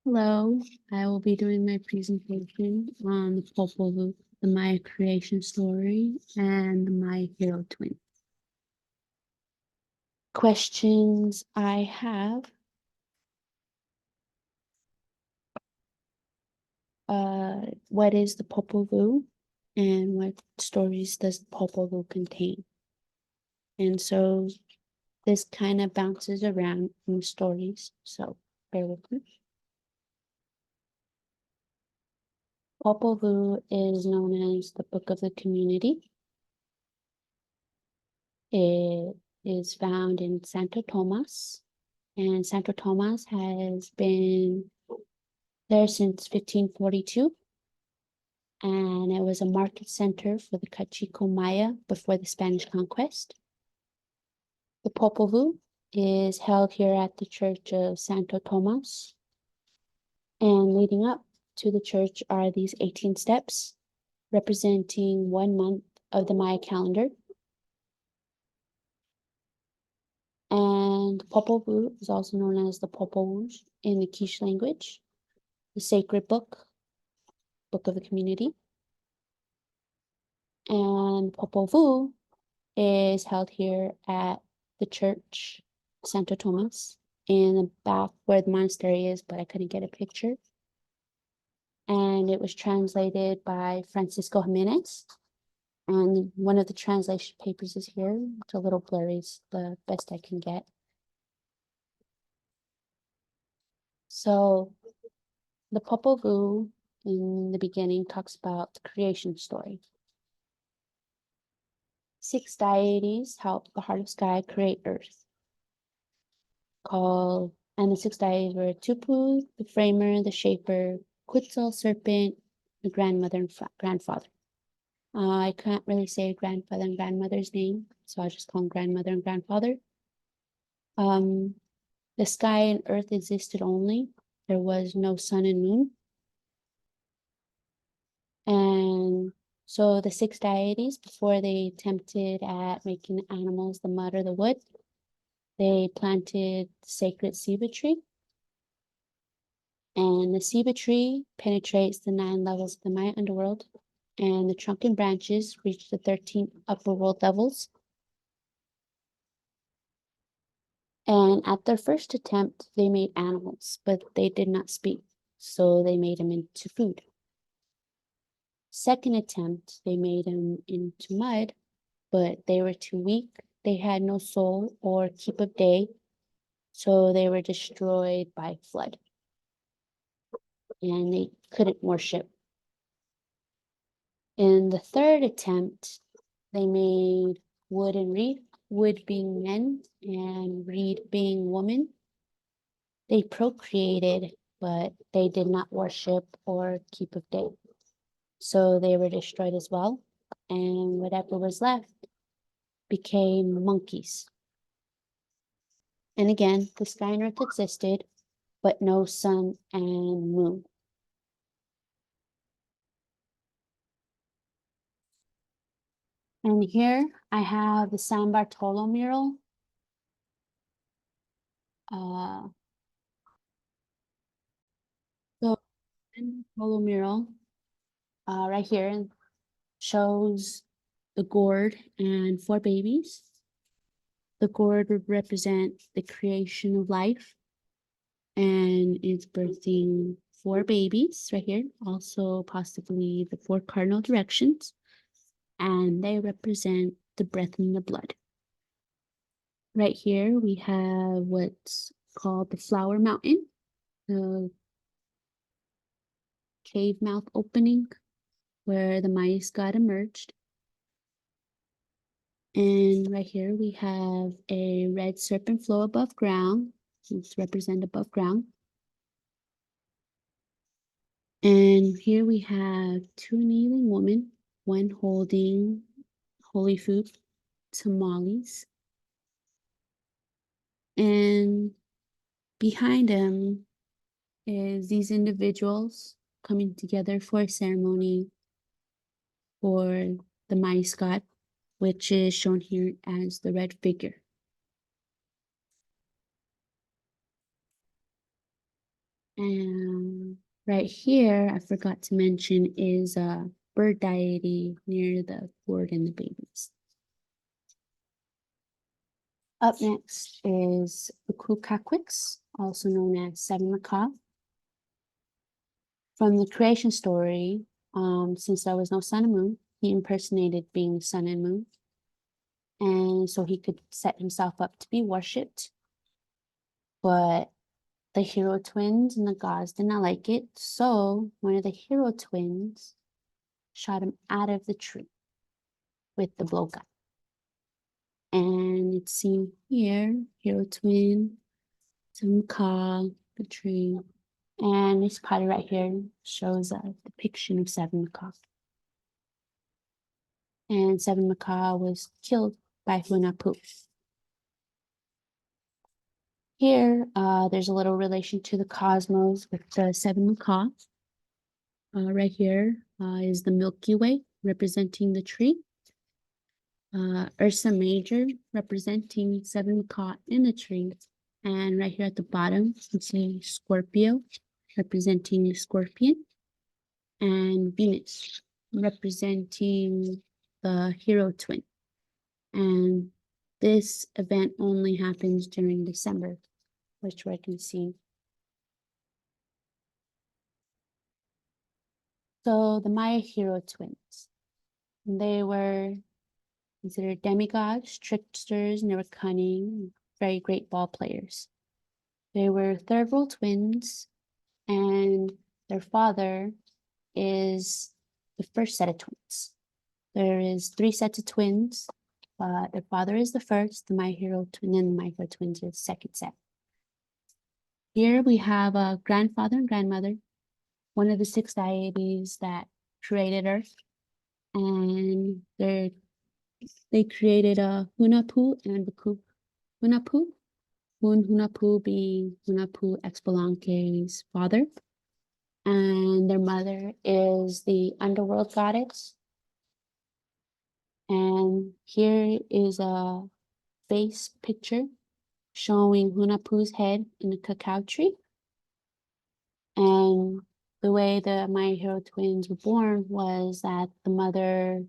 Hello, I will be doing my presentation on the Popol, the Maya creation story, and the Maya hero twin. Questions I have. What is the Popol Vuh, and what stories does the Popol Vuh contain? And so this kind of bounces around in stories, so bear with me. Popol Vuh is known as the Book of the Community. It is found in Santo Tomas, and Santo Tomas has been there since 1542, and it was a market center for the Cachico Maya before the Spanish conquest. The Popol Vuh is held here at the Church of Santo Tomas, and leading up to the church are these 18 steps representing 1 month of the Maya calendar. And Popol Vuh is also known as the Popol Vuh in the Quiche language, the sacred book, book of the community. And Popol Vuh is held here at the church, Santo Tomas, in the back where the monastery is, but I couldn't get a picture. And it was translated by Francisco Jimenez. And one of the translation papers is here. It's a little blurry, it's the best I can get. So the Popol Vuh in the beginning talks about the creation story. 6 deities helped the heart of sky create earth. And the 6 deities were Tupu, the framer, the shaper, Quetzal, serpent, the grandmother and grandfather. I can't really say grandfather and grandmother's name, so I'll just call them grandmother and grandfather. The sky and earth existed only. There was no sun and moon. And so the 6 deities, before they attempted at making animals, the mud or the wood, they planted the sacred ceiba tree. And the ceiba tree penetrates the 9 levels of the Maya underworld, and the trunk and branches reach the 13 upper world levels. And at their first attempt, they made animals, but they did not speak, so they made them into food. Second attempt, they made them into mud, but they were too weak. They had no soul or keep of day, so they were destroyed by flood. And they couldn't worship. In the third attempt, they made wood and reed, wood being men and reed being woman. They procreated, but they did not worship or keep of day. So they were destroyed as well. And whatever was left became monkeys. And again, the sky and earth existed, but no sun and moon. And here I have the San Bartolo mural. So San Bartolo mural right here shows the gourd and 4 babies. The gourd would represent the creation of life, and it's birthing 4 babies right here, also possibly the 4 cardinal directions, and they represent the breath and the blood. Right here we have what's called the Flower Mountain, the cave mouth opening where the Mayas god emerged. And right here we have a red serpent flow above ground. It's represent above ground. And here we have 2 kneeling women, one holding holy food, tamales. And behind them is these individuals coming together for a ceremony for the Maize god, which is shown here as the red figure. 。And right here, I forgot to mention, is a bird deity near the gourd and the babies. Up next is the Kukakakwix, also known as Seven Macaw. From the creation story, since there was no sun and moon, he impersonated being the sun and moon. And so he could set himself up to be worshipped. But the hero twins and the gods did not like it. So one of the hero twins shot him out of the tree with the blowgun. And it's seen here, hero twin, some macaw, the tree. And this pottery right here shows a depiction of Seven Macaw. And Seven Macaw was killed by Hunahpu. Here, there's a little relation to the cosmos with the Seven Macaw. Right here is the Milky Way representing the tree. Ursa Major representing Seven Macaw in the tree. And right here at the bottom, you see Scorpio representing the scorpion. And Venus representing the hero twin. And this event only happens during December, which we can see. So the Maya hero twins, they were considered demigods, tricksters, and they were cunning, very great ball players. They were third world twins, and their father is the first set of twins. There is 3 sets of twins, but their father is the first, the My Hero twin, and the My Hero twins are the second set. Here we have a grandfather and grandmother, one of the 6 deities that created Earth, and they created a Hunahpu and Baku. Hunahpu, Hunahpu being Hunahpu Expalanque's father, and their mother is the underworld goddess. And here is a base picture showing Hunahpu's head in a cacao tree. And the way the My Hero twins were born was that the mother,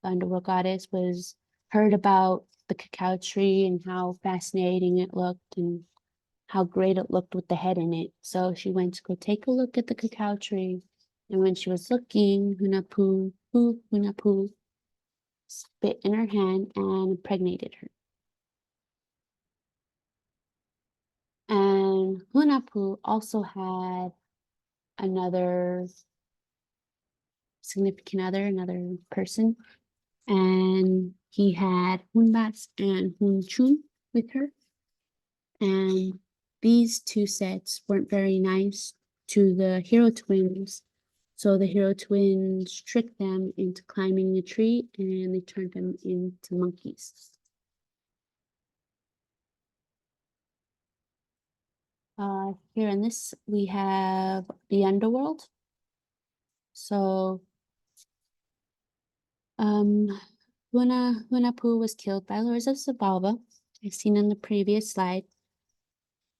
the underworld goddess, was heard about the cacao tree and how fascinating it looked and how great it looked with the head in it. So she went to go take a look at the cacao tree. And when she was looking, Hunahpu spit in her hand and impregnated her. And Hunahpu also had another significant other, another person, and he had Hunbats and Hunchun with her. And these 2 sets weren't very nice to the hero twins. So the hero twins tricked them into climbing the tree and they turned them into monkeys. Here in this, we have the underworld. So Hunahpu was killed by Lords of Zabalba, as seen in the previous slide.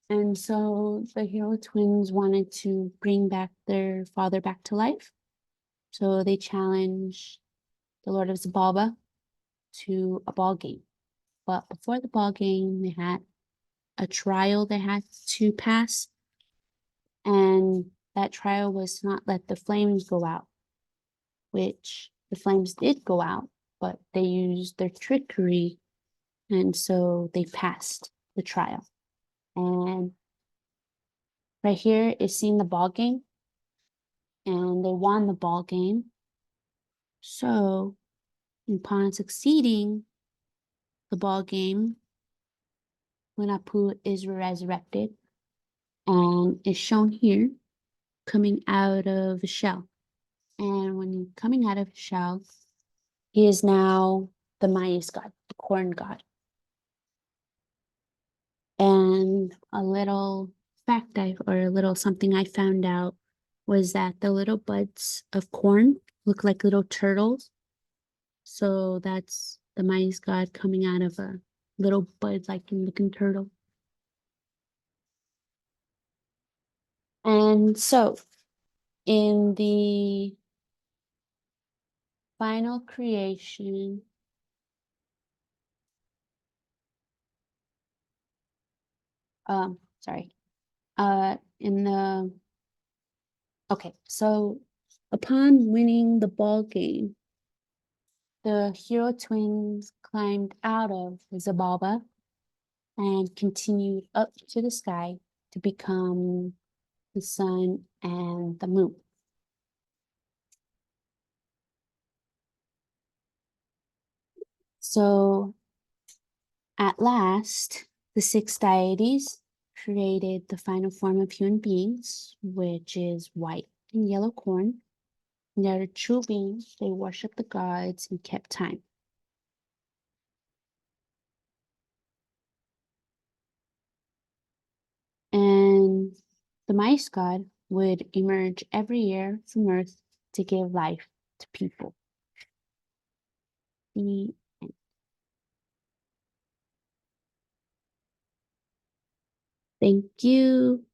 And so the hero twins wanted to bring back their father back to life. So they challenged the Lord of Zabalba to a ball game. But before the ball game, they had a trial they had to pass. And that trial was to not let the flames go out, which the flames did go out, but they used their trickery. And so they passed the trial. And right here is seeing the ball game. And they won the ball game. So upon succeeding the ball game, Hunahpu is resurrected and is shown here coming out of a shell. And when he's coming out of a shell, he is now the maize god, the corn god. And a little fact or a little something I found out was that the little buds of corn look like little turtles. So that's the maize god coming out of a little bud like looking turtle. And And so in the final creation, sorry, in the, okay, so upon winning the ball game, the hero twins climbed out of Zabalba and continued up to the sky to become the sun and the moon. So at last, the six deities created the final form of human beings, which is white and yellow corn. And they're true beings, they worship the gods and kept time. And the mice god would emerge every year from Earth to give life to people. The Thank you.